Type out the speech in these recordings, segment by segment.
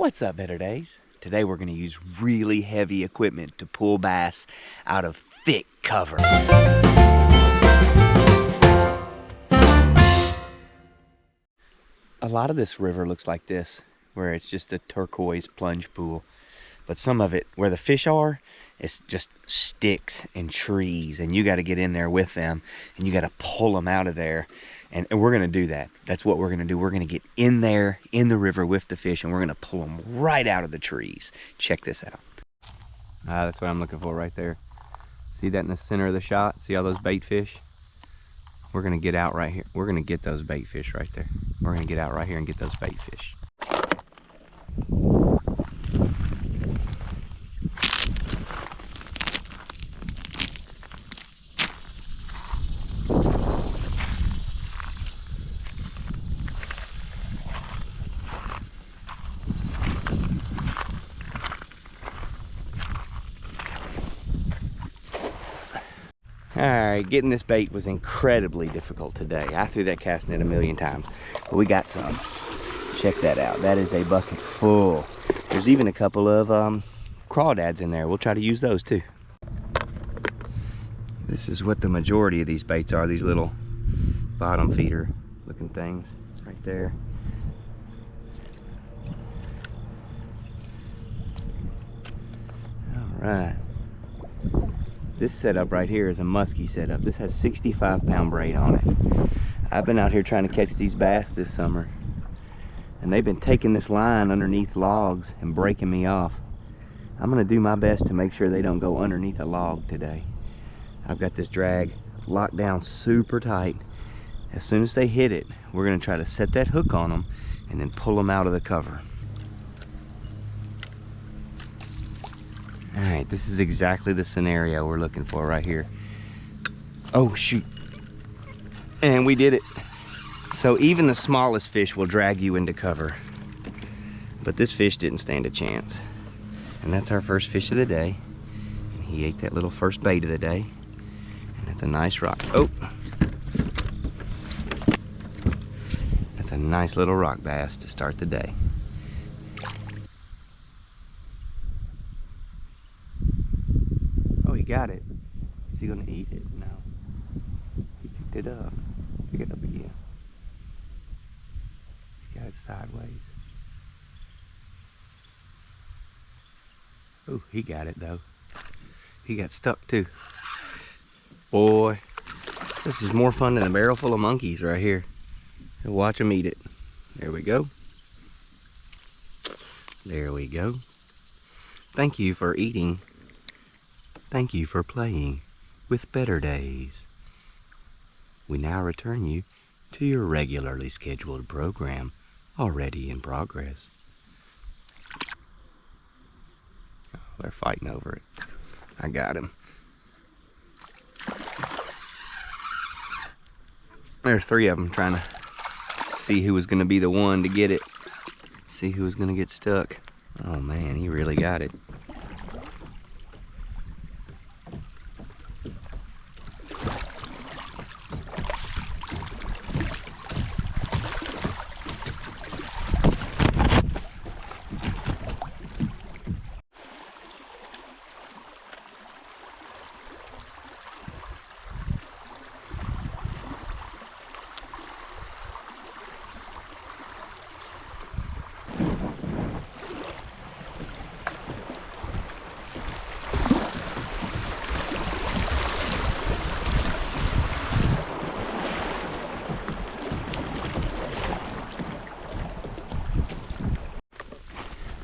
What's up, Better Days? Today we're going to use really heavy equipment to pull bass out of thick cover. A lot of this river looks like this, where it's just a turquoise plunge pool. But some of it, where the fish are, it's just sticks and trees, and you got to get in there with them, and you got to pull them out of there. And we're going to do that. That's what we're going to do. We're going to get in there, in the river with the fish, and we're going to pull them right out of the trees. Check this out. That's what I'm looking for right there. See that in the center of the shot? See all those bait fish? We're going to get out right here. We're going to get those bait fish right there. We're going to get out right here and get those bait fish. Alright, getting this bait was incredibly difficult today. I threw that cast net a million times, but we got some. Check that out. That is a bucket full. There's even a couple of crawdads in there. We'll try to use those too. This is what the majority of these baits are, these little bottom feeder looking things right there. Alright. This setup right here is a muskie setup. This has 65-pound braid on it. I've been out here trying to catch these bass this summer, and they've been taking this line underneath logs and breaking me off. I'm gonna do my best to make sure they don't go underneath a log today. I've got this drag locked down super tight. As soon as they hit it, we're gonna try to set that hook on them and then pull them out of the cover. All right, this is exactly the scenario we're looking for right here. Oh, shoot. And we did it. So even the smallest fish will drag you into cover. But this fish didn't stand a chance. And that's our first fish of the day. And he ate that little first bait of the day. And that's a nice rock. Oh. That's a nice little rock bass to start the day. He got it. Is he gonna eat it? No. He picked it up. Pick it up again. He got it sideways. Oh, he got it though. He got stuck too. Boy, this is more fun than a barrel full of monkeys right here. Watch them eat it. There we go. There we go. Thank you for eating. Thank you for playing with Better Days. We now return you to your regularly scheduled program, already in progress. Oh, they're fighting over it. I got him. There's three of them trying to see who was going to be the one to get it. See who was going to get stuck. Oh man, he really got it.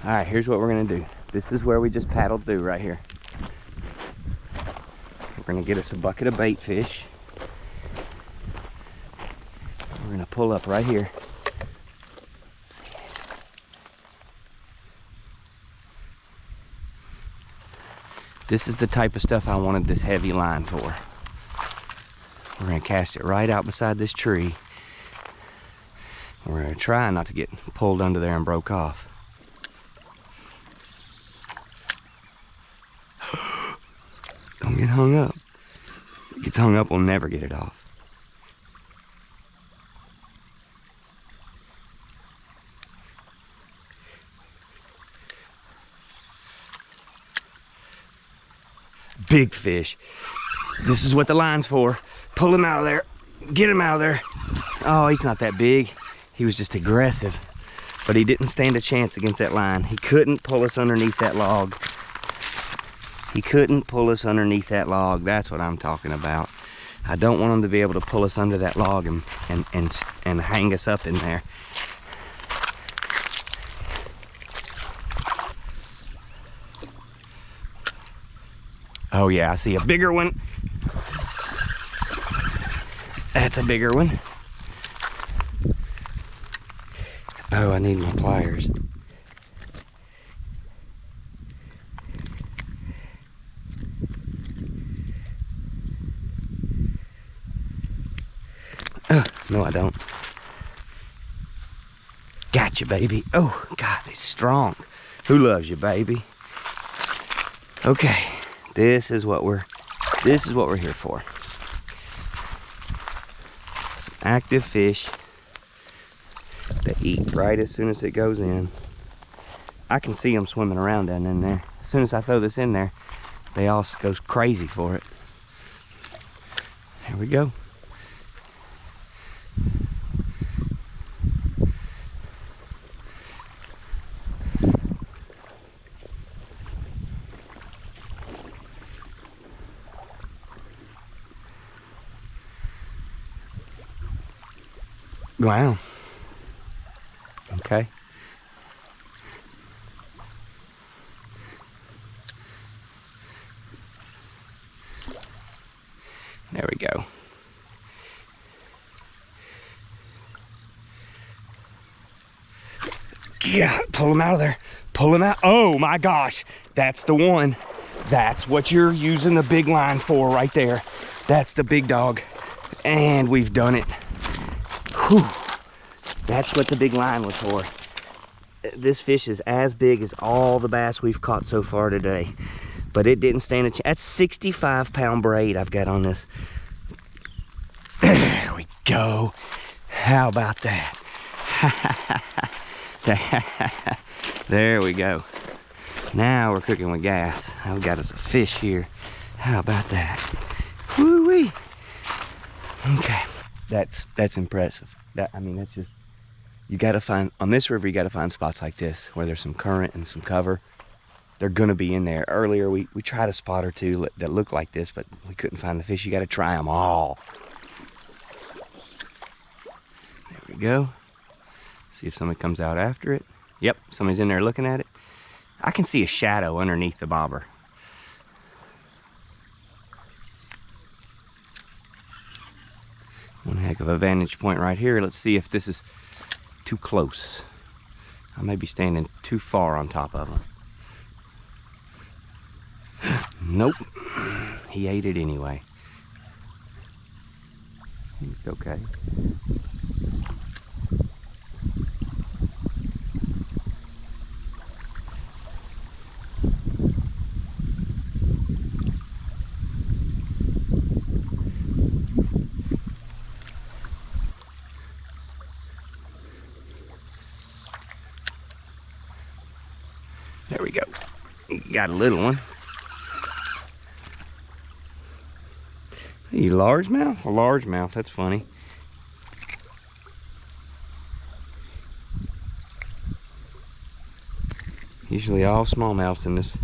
All right, here's what we're gonna do. This is where we just paddled through right here. We're gonna get us a bucket of bait fish. We're gonna pull up right here. This is the type of stuff I wanted this heavy line for. We're gonna cast it right out beside this tree. We're gonna try not to get pulled under there and broke off. Don't get hung up. If it gets hung up, we'll never get it off. Big fish. This is what the line's for. Pull him out of there. Get him out of there. Oh, he's not that big. He was just aggressive. But he didn't stand a chance against that line. He couldn't pull us underneath that log. He couldn't pull us underneath that log. That's what I'm talking about. I don't want him to be able to pull us under that log and hang us up in there. Oh yeah, I see a bigger one. That's a bigger one. Oh, I need my pliers. Oh, no I don't. Gotcha, baby. Oh, God, he's strong. Who loves you, baby? Okay, this is what we're here for. Some active fish that eat right as soon as it goes in. I can see them swimming around down in there. As soon as I throw this in there, they all go crazy for it. There we go. Wow. Okay. There we go. Yeah, pull him out of there. Pull him out. Oh my gosh, that's the one. That's what you're using the big line for right there. That's the big dog. And we've done it. Whew. That's what the big line was for. This fish is as big as all the bass we've caught so far today. But it didn't stand a chance. That's 65-pound braid I've got on this. There we go. How about that? There we go. Now we're cooking with gas. I've got us a fish here. How about that? Woo-wee. Okay. That's impressive. I mean, that's just, you gotta find, on this river, you gotta find spots like this where there's some current and some cover. They're gonna be in there. Earlier, we tried a spot or two that looked like this, but we couldn't find the fish. You gotta try them all. There we go. See if somebody comes out after it. Yep, somebody's in there looking at it. I can see a shadow underneath the bobber. One heck of a vantage point right here. Let's see if this is too close. I may be standing too far on top of him. Nope. He ate it anyway. It's okay. There we go. Got a little one. You largemouth? A largemouth, that's funny. Usually all smallmouths in this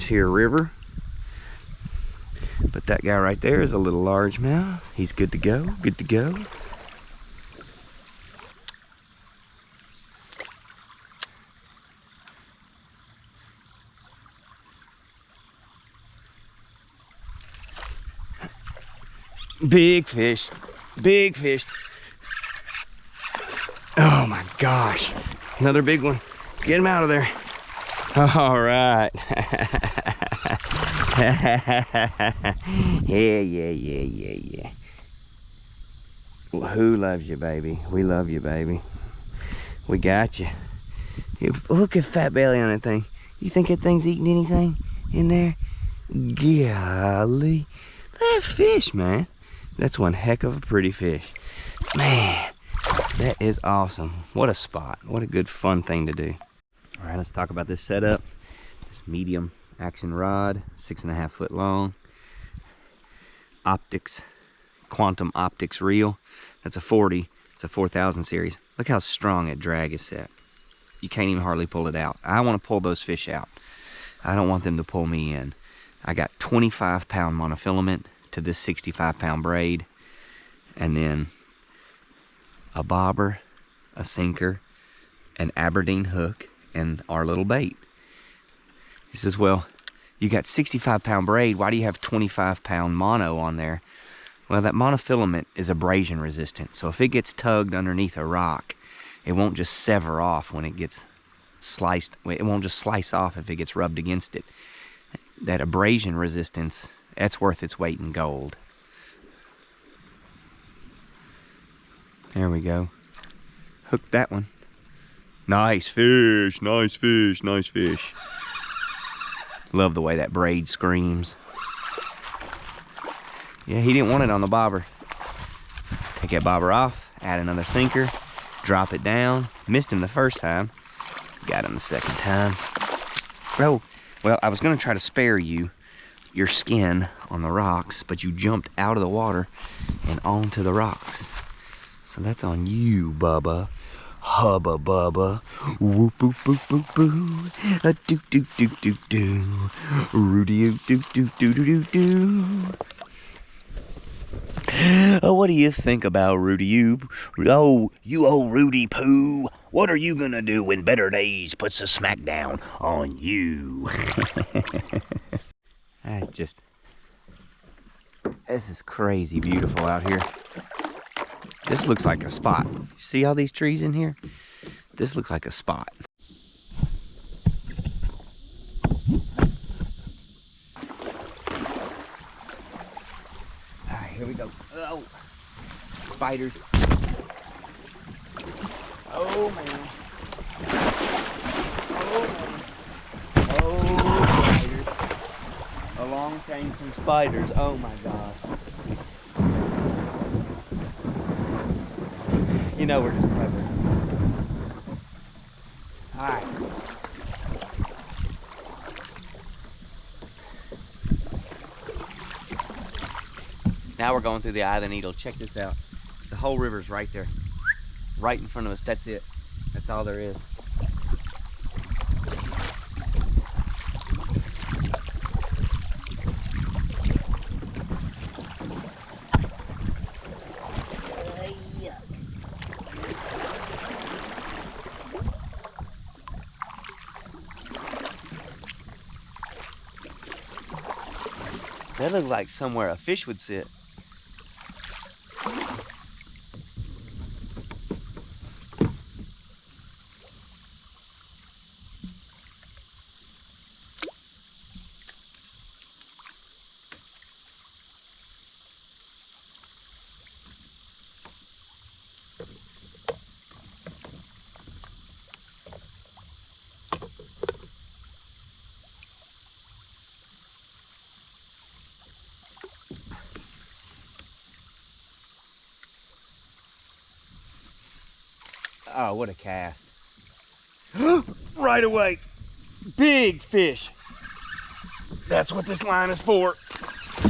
here river. But that guy right there is a little largemouth. He's good to go, good to go. Big fish, big fish. Oh my gosh, another big one. Get him out of there. All right. Yeah. Well, who loves you, baby? We love you, baby. We got you. Look at fat belly on that thing. You think that thing's eating anything in there? Golly. That fish, man. That's one heck of a pretty fish. Man, that is awesome. What a spot. What a good fun thing to do. All right, let's talk about this setup. This medium Action rod, 6.5 foot long. Optics, Quantum Optics reel. That's a 40. It's a 4000 series. Look how strong that drag is set. You can't even hardly pull it out. I want to pull those fish out. I don't want them to pull me in. I got 25-pound monofilament to this 65-pound braid, and then a bobber, a sinker, an Aberdeen hook, and our little bait. He says, well, you got 65-pound braid, why do you have 25-pound mono on there? Well, that monofilament is abrasion resistant, so if it gets tugged underneath a rock, it won't just sever off when it gets sliced. It won't just slice off if it gets rubbed against it. That abrasion resistance, that's worth its weight in gold. There we go. Hooked that one. Nice fish, nice fish, nice fish. Love the way that braid screams. Yeah, he didn't want it on the bobber. Take that bobber off, add another sinker, drop it down. Missed him the first time. Got him the second time. Oh, well, I was gonna try to spare you your skin on the rocks, but you jumped out of the water and onto the rocks. So that's on you, Bubba. Hubba bubba. Whoop boop boop boop boo. A doo doo doo doo doo. Rudy doo doo doo doo doo doo. Oh, what do you think about Rudy? You old Rudy Poo. What are you gonna do when Better Days puts a smackdown on you? This is crazy beautiful out here. This looks like a spot. You see all these trees in here? This looks like a spot. All right, here we go. Oh, spiders. Oh, man. Oh, man. Oh, spiders. Along came some spiders. Oh, my gosh. You know we're just clever. All right. Now we're going through the eye of the needle. Check this out. The whole river's right there. Right in front of us. That's it. That's all there is. That looks like somewhere a fish would sit. Oh, what a cast. Right away. Big fish. That's what this line is for.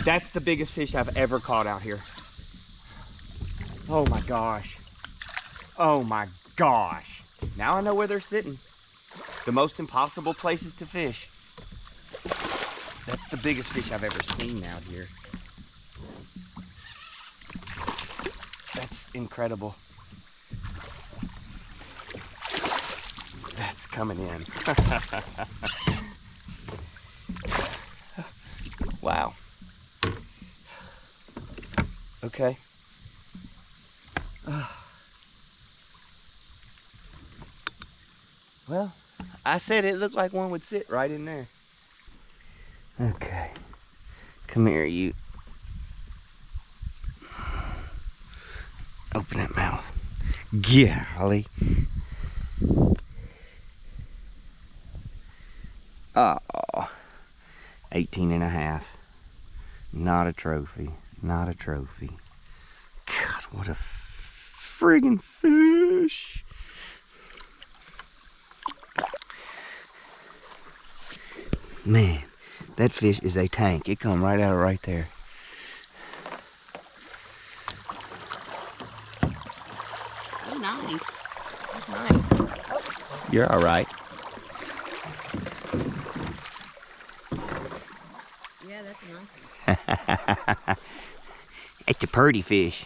That's the biggest fish I've ever caught out here. Oh my gosh. Oh my gosh. Now I know where they're sitting. The most impossible places to fish. That's the biggest fish I've ever seen out here. That's incredible. That's coming in. Wow. Okay. Well, I said it looked like one would sit right in there. Okay. Come here, you. Open that mouth. Golly. Oh, 18 and a half. Not a trophy. Not a trophy. God, what a friggin' fish. Man, That fish is a tank. It come right out of right there. Oh, nice. That's nice. You're all right. Yeah, that's a nice one. It's a purty fish.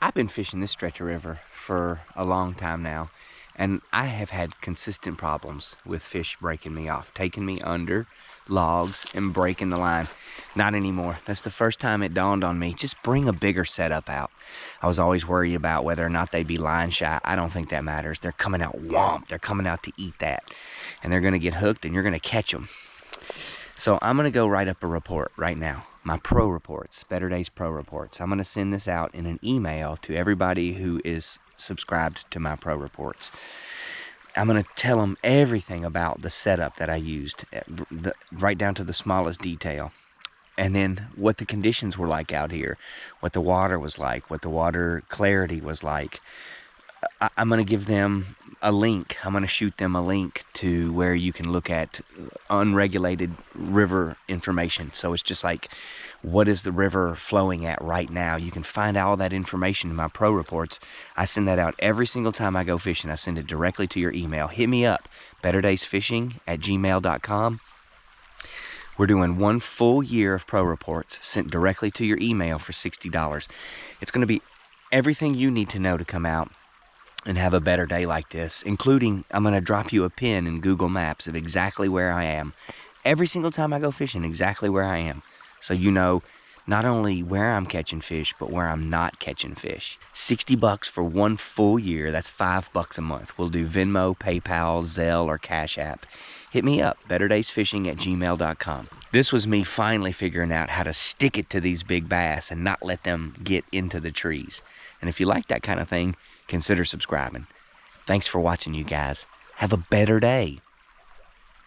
I've been fishing this stretch of river for a long time now, and I have had consistent problems with fish breaking me off, taking me under logs and breaking the line. Not anymore. That's the first time it dawned on me, just bring a bigger setup out. I was always worried about whether or not they'd be line shy. I don't think that matters. They're coming out womp. They're coming out to eat that, and they're going to get hooked, and you're going to catch them. So I'm going to go write up a report right now. My pro reports, Better Days Pro Reports. I'm going to send this out in an email to everybody who is subscribed to my pro reports. I'm going to tell them everything about the setup that I used, right down to the smallest detail. And then what the conditions were like out here, what the water was like, what the water clarity was like. I'm going to give them a link. I'm going to shoot them a link to where you can look at unregulated river information. So it's just like, what is the river flowing at right now? You can find all that information in my pro reports. I send that out every single time I go fishing. I send it directly to your email. Hit me up, betterdaysfishing@gmail.com. We're doing 1 full year of pro reports sent directly to your email for $60. It's going to be everything you need to know to come out and have a better day like this, including I'm going to drop you a pin in Google Maps of exactly where I am. Every single time I go fishing, exactly where I am. So you know not only where I'm catching fish, but where I'm not catching fish. $60 for 1 full year. That's $5 a month. We'll do Venmo, PayPal, Zelle, or Cash App. Hit me up, betterdaysfishing@gmail.com. This was me finally figuring out how to stick it to these big bass and not let them get into the trees. And if you like that kind of thing, consider subscribing. Thanks for watching, you guys. Have a better day.